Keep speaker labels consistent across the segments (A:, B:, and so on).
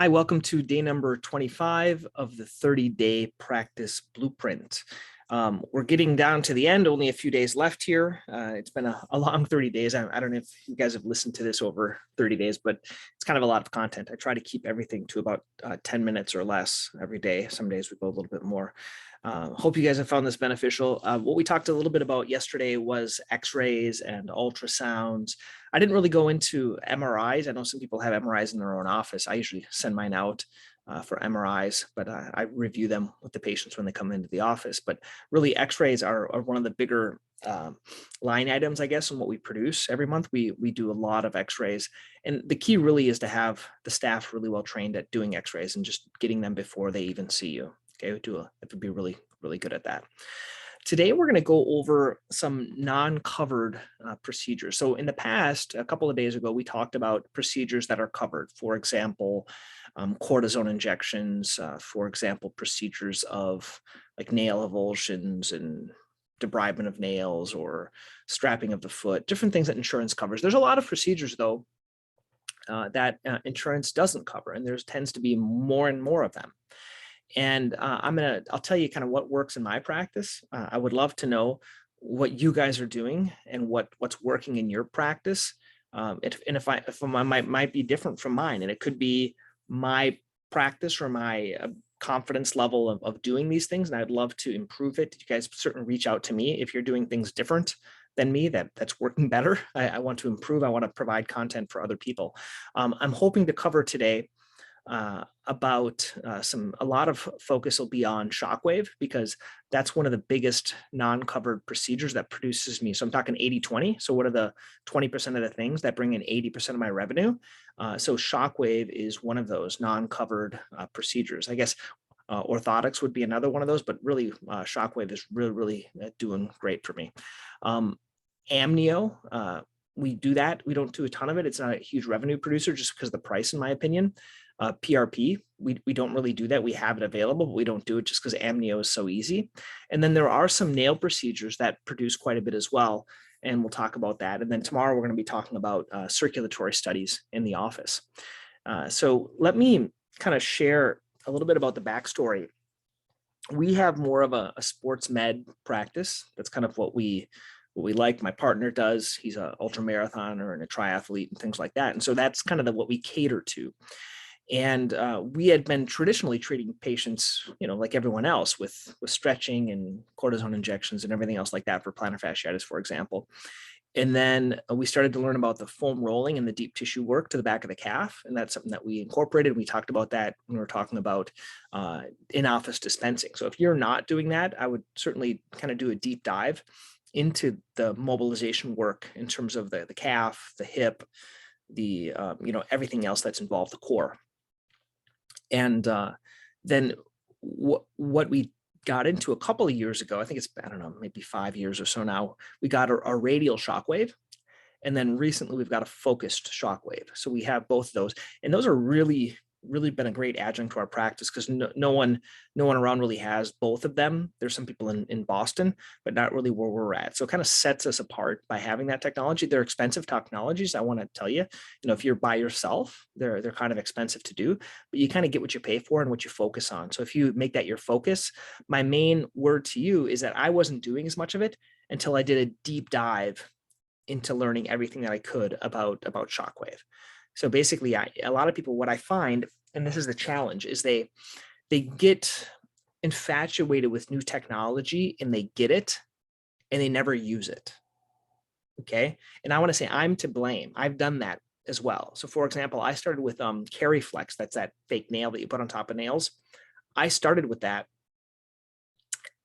A: Hi, welcome to day number 25 of the 30-day practice blueprint. We're getting down to the end, only a few days left here. It's been a long 30 days. I don't know if you guys have listened to this over 30 days, but it's kind of a lot of content. I try to keep everything to about 10 minutes or less every day. Some days we go a little bit more. Hope you guys have found this beneficial. What we talked a little bit about yesterday was x-rays and ultrasounds. I didn't really go into MRIs. I know some people have MRIs in their own office. I usually send mine out for MRIs, but I review them with the patients when they come into the office. But really, x-rays are one of the bigger line items, I guess, in what we produce every month. We do a lot of x-rays, and the key really is to have the staff really well trained at doing x-rays and just getting them before they even see you. Okay, we have to be really good at that. Today, we're going to go over some non-covered procedures. So in the past, a couple of days ago, we talked about procedures that are covered. For example, cortisone injections, for example, procedures of like nail avulsions and debridement of nails or strapping of the foot, different things that insurance covers. There's a lot of procedures, though, that insurance doesn't cover, and there tends to be more and more of them. And I'll tell you kind of what works in my practice. I would love to know what you guys are doing and what's working in your practice. If mine might be different from mine, and it could be my practice or my confidence level of doing these things, and I'd love to improve it. You guys certainly reach out to me if you're doing things different than me that's working better. I want to improve. I want to provide content for other people. I'm hoping to cover today about a lot of focus will be on shockwave, because that's one of the biggest non-covered procedures that produces me. So I'm talking 80-20. So what are the 20% of the things that bring in 80% of my revenue? So shockwave is one of those non-covered procedures. I guess orthotics would be another one of those, but really shockwave is really doing great for me. Amnio, we do that. We don't do a ton of it. It's not a huge revenue producer just because of the price, in my opinion. PRP, we don't really do that. We have it available, but we don't do it just because amnio is so easy. And then there are some nail procedures that produce quite a bit as well, and we'll talk about that. And then tomorrow we're going to be talking about circulatory studies in the office. So let me kind of share a little bit about the backstory. We have more of a sports med practice. That's kind of what we like. My partner does. He's an ultra marathoner and a triathlete and things like that. And so that's kind of what we cater to. And we had been traditionally treating patients, like everyone else, with stretching and cortisone injections and everything else like that for plantar fasciitis, for example. And then we started to learn about the foam rolling and the deep tissue work to the back of the calf. And that's something that we incorporated. We talked about that when we were talking about in-office dispensing. So if you're not doing that, I would certainly kind of do a deep dive into the mobilization work in terms of the calf, the hip, the everything else that's involved, the core. And then what we got into a couple of years ago, I think it's, I don't know, maybe 5 years or so now, we got our radial shockwave. And then recently we've got a focused shockwave. So we have both of those. And those are really been a great adjunct to our practice, because no one around really has both of them. There's some people in Boston, but not really where we're at. So it kind of sets us apart by having that technology. They're expensive technologies, I want to tell you. If you're by yourself, they're kind of expensive to do, but you kind of get what you pay for and what you focus on. So if you make that your focus, my main word to you is that I wasn't doing as much of it until I did a deep dive into learning everything that I could about shockwave. So basically, a lot of people, what I find, and this is the challenge, is they get infatuated with new technology and they get it and they never use it. Okay. And I want to say I'm to blame. I've done that as well. So for example, I started with Cariflex. That's that fake nail that you put on top of nails. I started with that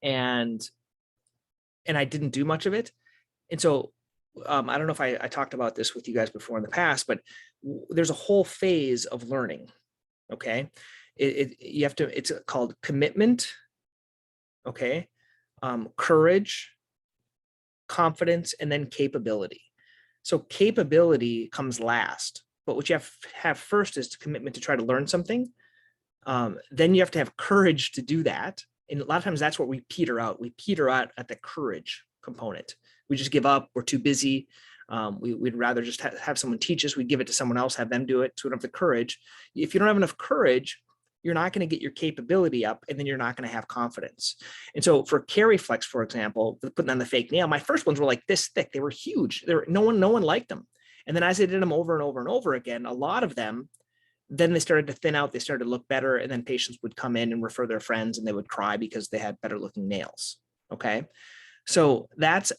A: and I didn't do much of it. And so I don't know if I talked about this with you guys before in the past, but there's a whole phase of learning. Okay. You have to, it's called commitment. Okay. Courage, confidence, and then capability. So capability comes last, but what you have first is the commitment to try to learn something. Then you have to have courage to do that. And a lot of times that's where we peter out. We peter out at the courage component. We just give up. We're too busy. We'd rather just have someone teach us. We'd give it to someone else, have them do it. So we don't have the courage. If you don't have enough courage, you're not going to get your capability up, and then you're not going to have confidence. And so for CariFlex, for example, putting on the fake nail, my first ones were like this thick. They were huge. No one liked them. And then as I did them over and over and over again, a lot of them, then they started to thin out. They started to look better. And then patients would come in and refer their friends, and they would cry because they had better looking nails. Okay. So that's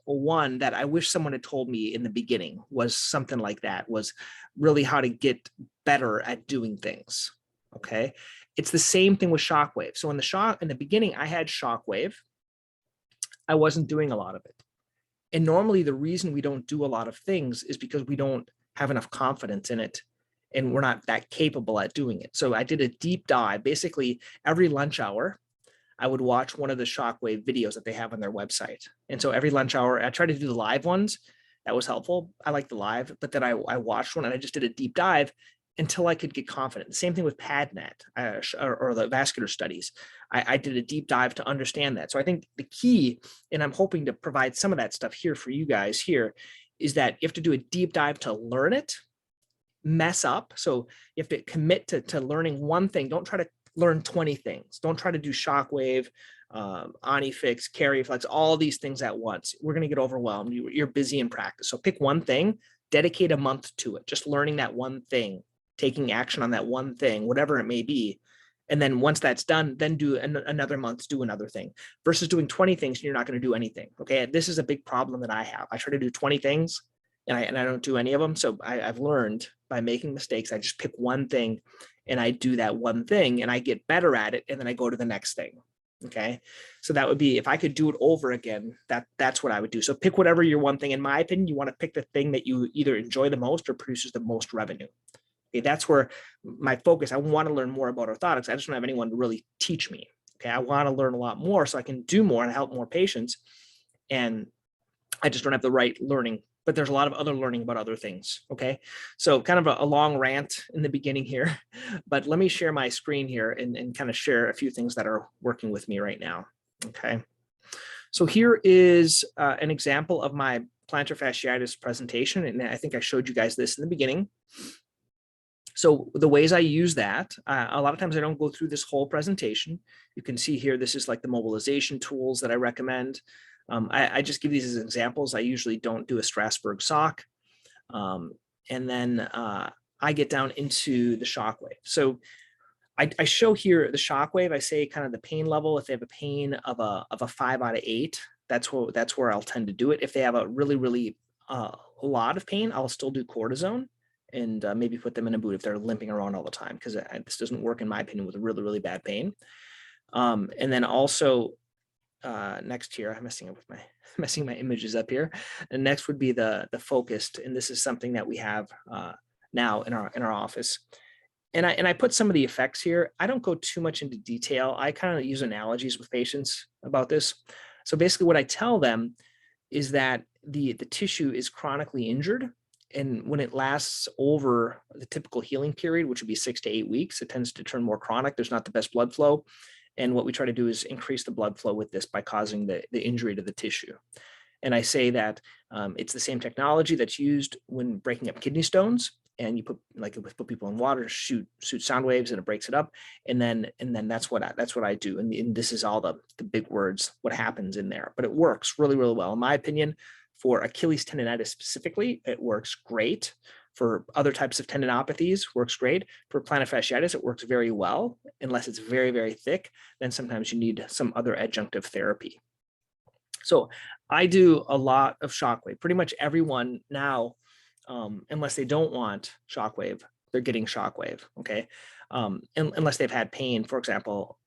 A: one that I wish someone had told me in the beginning, was something like that, was really how to get better at doing things. Okay. It's the same thing with Shockwave. So in the beginning, I had Shockwave. I wasn't doing a lot of it. And normally the reason we don't do a lot of things is because we don't have enough confidence in it, and we're not that capable at doing it. So I did a deep dive. Basically, every lunch hour, I would watch one of the Shockwave videos that they have on their website. And so every lunch hour, I tried to do the live ones. That was helpful. I like the live, but then I watched one and I just did a deep dive until I could get confident. The same thing with PadNet or the vascular studies. I did a deep dive to understand that. So I think the key, and I'm hoping to provide some of that stuff here for you guys here, is that you have to do a deep dive to learn it, mess up. So you have to commit to learning one thing. Don't try to learn 20 things. Don't try to do Shockwave, Onifix, CariFlex, all these things at once. We're going to get overwhelmed. You're busy in practice. So pick one thing, dedicate a month to it, just learning that one thing, taking action on that one thing, whatever it may be. And then once that's done, then do another month, do another thing, versus doing 20 things and you're not going to do anything. Okay. This is a big problem that I have. I try to do 20 things and I don't do any of them. So I've learned by making mistakes, I just pick one thing and I do that one thing and I get better at it. And then I go to the next thing. Okay. So that would be, if I could do it over again, that's what I would do. So pick whatever your one thing. In my opinion, you want to pick the thing that you either enjoy the most or produces the most revenue. Okay, that's where my focus. I want to learn more about orthotics. I just don't have anyone to really teach me. Okay, I want to learn a lot more so I can do more and help more patients. And I just don't have the right learning, but there's a lot of other learning about other things. Okay, so kind of a long rant in the beginning here, but let me share my screen here and kind of share a few things that are working with me right now. Okay, so here is an example of my plantar fasciitis presentation. And I think I showed you guys this in the beginning. So the ways I use that, a lot of times I don't go through this whole presentation. You can see here, this is like the mobilization tools that I recommend. I just give these as examples. I usually don't do a Strasbourg sock. And then I get down into the Shockwave. So I show here the Shockwave. I say kind of the pain level. If they have a pain of a 5 out of 8, that's where I'll tend to do it. If they have a really a lot of pain, I'll still do cortisone and maybe put them in a boot if they're limping around all the time, because this doesn't work in my opinion with really bad pain. And then also next here, I'm messing my images up here. And next would be the focused, and this is something that we have now in our office. And I put some of the effects here. I don't go too much into detail. I kind of use analogies with patients about this. So basically what I tell them is that the tissue is chronically injured. And when it lasts over the typical healing period, which would be 6 to 8 weeks, it tends to turn more chronic. There's not the best blood flow. And what we try to do is increase the blood flow with this by causing the injury to the tissue. And I say that it's the same technology that's used when breaking up kidney stones. And you put people in water, shoot sound waves, and it breaks it up. And then that's what I do. And this is all the big words, what happens in there. But it works really well. In my opinion, for Achilles tendonitis specifically, it works great. For other types of tendinopathies, works great. For plantar fasciitis, it works very well. Unless it's very thick, then sometimes you need some other adjunctive therapy. So I do a lot of Shockwave. Pretty much everyone now, unless they don't want Shockwave, they're getting Shockwave, okay? Unless they've had pain, for example,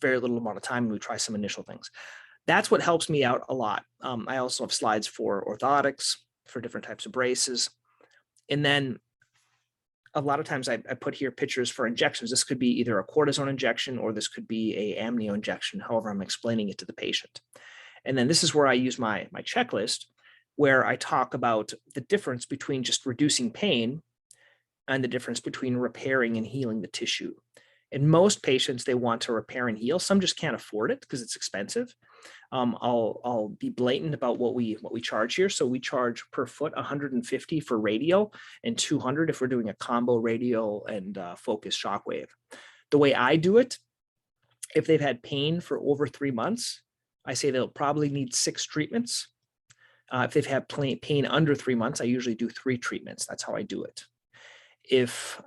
A: very little amount of time, we try some initial things. That's what helps me out a lot. I also have slides for orthotics, for different types of braces. And then a lot of times I put here pictures for injections. This could be either a cortisone injection or this could be a amnio injection, however I'm explaining it to the patient. And then this is where I use my checklist, where I talk about the difference between just reducing pain and the difference between repairing and healing the tissue. In most patients, they want to repair and heal. Some just can't afford it because it's expensive. I'll be blatant about what we charge here. So we charge per foot 150 for radial and 200 if we're doing a combo radial and focused shockwave. The way I do it, if they've had pain for over 3 months, I say they'll probably need 6 treatments. If they've had pain under 3 months, I usually do 3 treatments. That's how I do it. If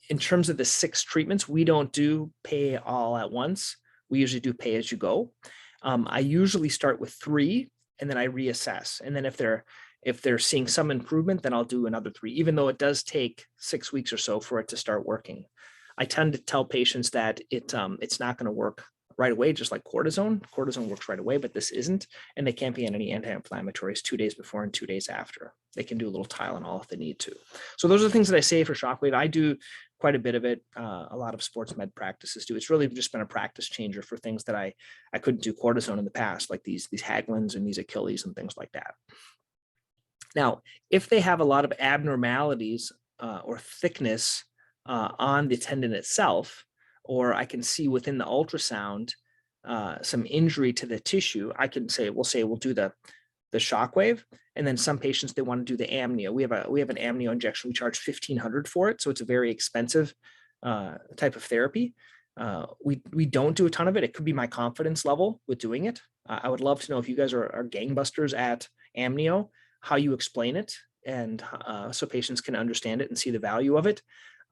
A: in terms of the 6 treatments, we don't do pay all at once. We usually do pay as you go. I usually start with 3 and then I reassess. And then if they're seeing some improvement, then I'll do another 3, even though it does take 6 weeks or so for it to start working. I tend to tell patients that it's not going to work right away, just like cortisone. Cortisone works right away, but this isn't. And they can't be on any anti-inflammatories 2 days before and 2 days after. They can do a little Tylenol if they need to. So those are the things that I say for shockwave. I do quite a bit of it. A lot of sports med practices do. It's really just been a practice changer for things that I couldn't do cortisone in the past, like these Haglins and these Achilles and things like that. Now, if they have a lot of abnormalities or thickness on the tendon itself, or I can see within the ultrasound some injury to the tissue, we'll do the shockwave, and then some patients, they want to do the amnio. We have an amnio injection. We charge $1,500 for it, so it's a very expensive type of therapy. We don't do a ton of it. It could be my confidence level with doing it. I would love to know if you guys are gangbusters at amnio, how you explain it, and so patients can understand it and see the value of it.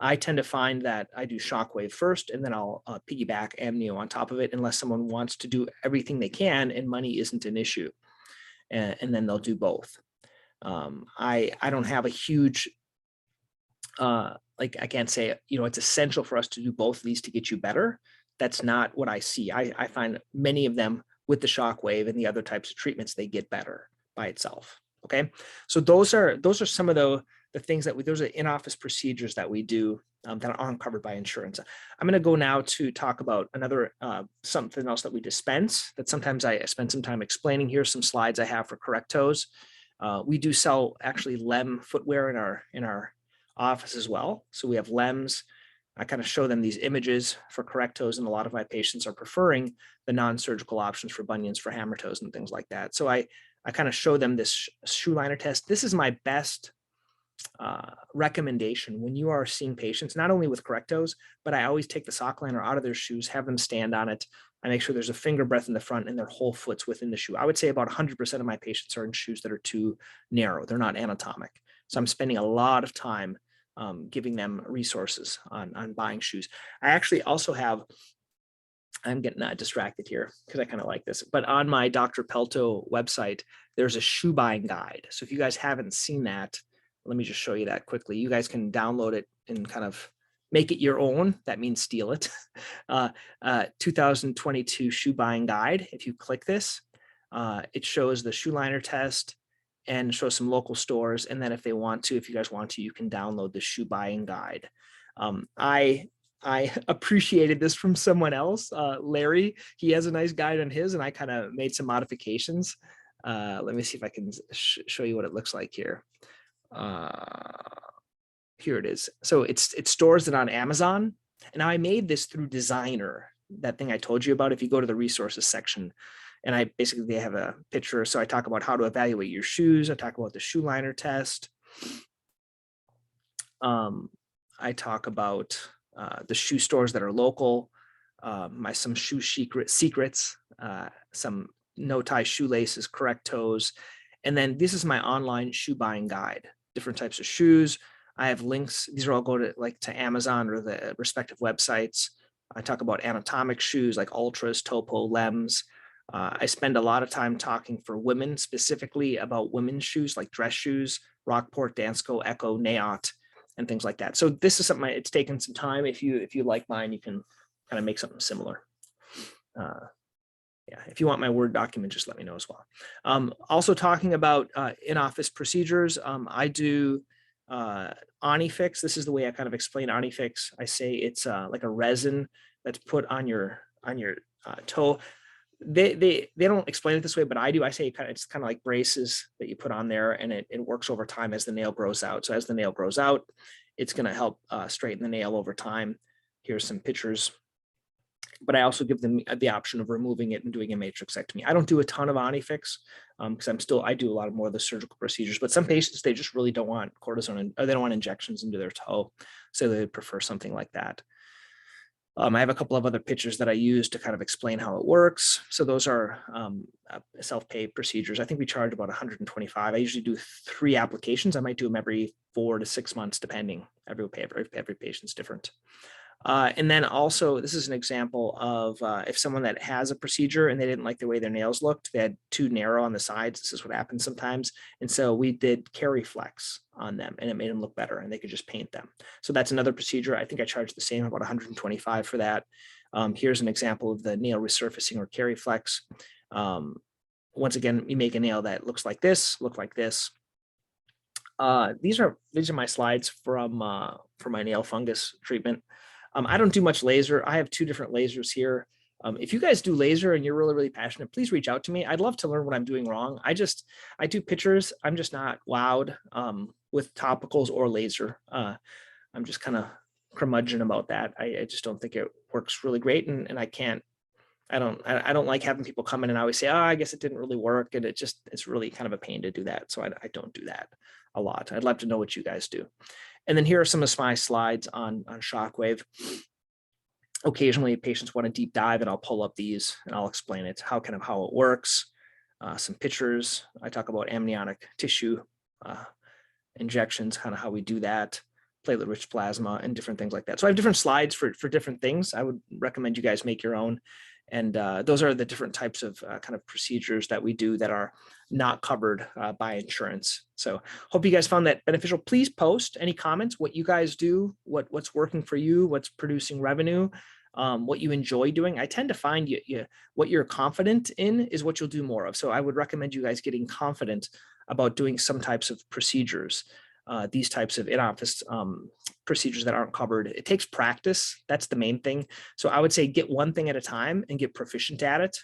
A: I tend to find that I do shockwave first, and then I'll piggyback amnio on top of it, unless someone wants to do everything they can and money isn't an issue. And then they'll do both. I don't have a huge, I can't say, it's essential for us to do both of these to get you better. That's not what I see. I find many of them with the shockwave and the other types of treatments, they get better by itself. Okay, so those are some of the things that those are in-office procedures that we do that aren't covered by insurance. I'm going to go now to talk about another something else that we dispense that sometimes I spend some time explaining. Here's some slides I have for correct toes. We do sell actually LEM footwear in our office as well. So we have LEMs. I kind of show them these images for correct toes, and a lot of my patients are preferring the non-surgical options for bunions, for hammer toes and things like that. So I kind of show them this shoe liner test. This is my best recommendation when you are seeing patients, not only with correct toes, but I always take the sock liner out of their shoes, have them stand on it. I make sure there's a finger breadth in the front and their whole foot's within the shoe. I would say about 100% of my patients are in shoes that are too narrow. They're not anatomic. So I'm spending a lot of time giving them resources on buying shoes. I actually also have, I'm getting distracted here because I kind of like this, but on my Dr. Pelto website, there's a shoe buying guide. So if you guys haven't seen that, let me just show you that quickly. You guys can download it and kind of make it your own. That means steal it. 2022 shoe buying guide. If you click this, it shows the shoe liner test and shows some local stores. And then if you guys want to, you can download the shoe buying guide. I appreciated this from someone else, Larry. He has a nice guide on his, and I kind of made some modifications. Let me see if I can show you what it looks like here. Here it is. So it stores it on Amazon. And now I made this through Designer, that thing I told you about. If you go to the resources section, and they have a picture. So I talk about how to evaluate your shoes. I talk about the shoe liner test. I talk about the shoe stores that are local, some shoe secrets, some no tie shoelaces, correct toes. And then this is my online shoe buying guide, different types of shoes. I have links. These are all go to Amazon or the respective websites. I talk about anatomic shoes like Ultras, Topo, Lems. I spend a lot of time talking for women specifically about women's shoes like dress shoes, Rockport, Dansko, Echo, Naot, and things like that. So this is something it's taken some time. If you like mine, you can kind of make something similar. Yeah, if you want my Word document, just let me know as well. Also talking about in-office procedures, I do Onifix. This is the way I kind of explain Onifix. I say it's like a resin that's put on your toe. They don't explain it this way, but I do. I say it's kind of like braces that you put on there, and it works over time as the nail grows out. So as the nail grows out, it's going to help straighten the nail over time. Here's some pictures. but I also give them the option of removing it and doing a matrixectomy. I don't do a ton of Onifix because I do a lot of more of the surgical procedures, but some patients, they just really don't want cortisone, or they don't want injections into their toe. So they prefer something like that. I have a couple of other pictures that I use to kind of explain how it works. So those are self-pay procedures. I think we charge about 125. I usually do 3 applications. I might do them every 4 to 6 months, depending. Every patient's different. And then also, this is an example of if someone that has a procedure and they didn't like the way their nails looked, they had too narrow on the sides. This is what happens sometimes. And so we did Kerry-Flex on them, and it made them look better, and they could just paint them. So that's another procedure. I think I charge the same, about 125 for that. Here's an example of the nail resurfacing or Kerry-Flex. Once again, you make a nail that looks like this, look like this. These are my slides from for my nail fungus treatment. I don't do much laser. I have 2 different lasers here. If you guys do laser and you're really, really passionate, please reach out to me. I'd love to learn what I'm doing wrong. I do pictures. I'm just not wowed with topicals or laser. I'm just kind of curmudgeon about that. I just don't think it works really great. And I don't like having people come in and always say, oh, I guess it didn't really work. And it's really kind of a pain to do that. So I don't do that a lot. I'd love to know what you guys do. And then here are some of my slides on Shockwave. Occasionally patients want a deep dive, and I'll pull up these and I'll explain it, how it works. Some pictures. I talk about amniotic tissue injections, kind of how we do that, platelet-rich plasma, and different things like that. So I have different slides for different things. I would recommend you guys make your own. And those are the different types of kind of procedures that we do that are not covered by insurance. So hope you guys found that beneficial. Please post any comments, what you guys do, what's working for you, what's producing revenue, what you enjoy doing. I tend to find what you're confident in is what you'll do more of. So I would recommend you guys getting confident about doing some types of procedures. These types of in-office procedures that aren't covered. It takes practice. That's the main thing. So I would say get one thing at a time and get proficient at it.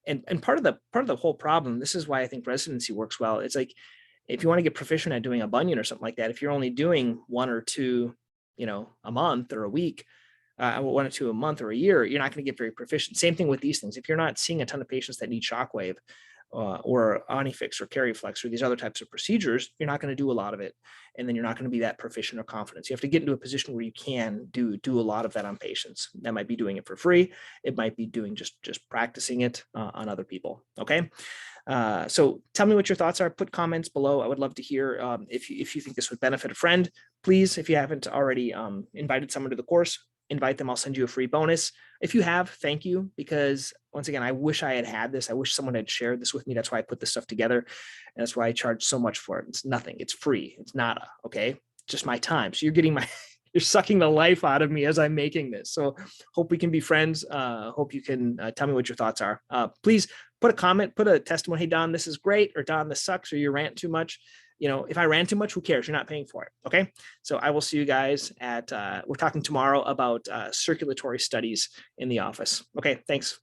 A: And part of the whole problem, this is why I think residency works well. It's like, if you want to get proficient at doing a bunion or something like that, if you're only doing 1 or 2, a month or a week, 1 or 2 a month or a year, you're not going to get very proficient. Same thing with these things. If you're not seeing a ton of patients that need Shockwave, or Onifix or Kerry-Flex or these other types of procedures, you're not going to do a lot of it. And then you're not going to be that proficient or confident. So you have to get into a position where you can do a lot of that on patients. That might be doing it for free. It might be doing just practicing it on other people. Okay. So tell me what your thoughts are. Put comments below. I would love to hear if you think this would benefit a friend. Please, if you haven't already invited someone to the course, invite them. I'll send you a free bonus. If you have, thank you, because once again, I wish I had this. I wish someone had shared this with me. That's why I put this stuff together. And that's why I charge so much for it. It's nothing. It's free. It's nada. Okay. Just my time. So you're getting you're sucking the life out of me as I'm making this. So hope we can be friends. Hope you can tell me what your thoughts are. Please put a comment, put a testimony. Hey, Don, this is great. Or Don, this sucks. Or you rant too much. If I ran too much, who cares? You're not paying for it. Okay. So I will see you guys we're talking tomorrow about circulatory studies in the office. Okay. Thanks.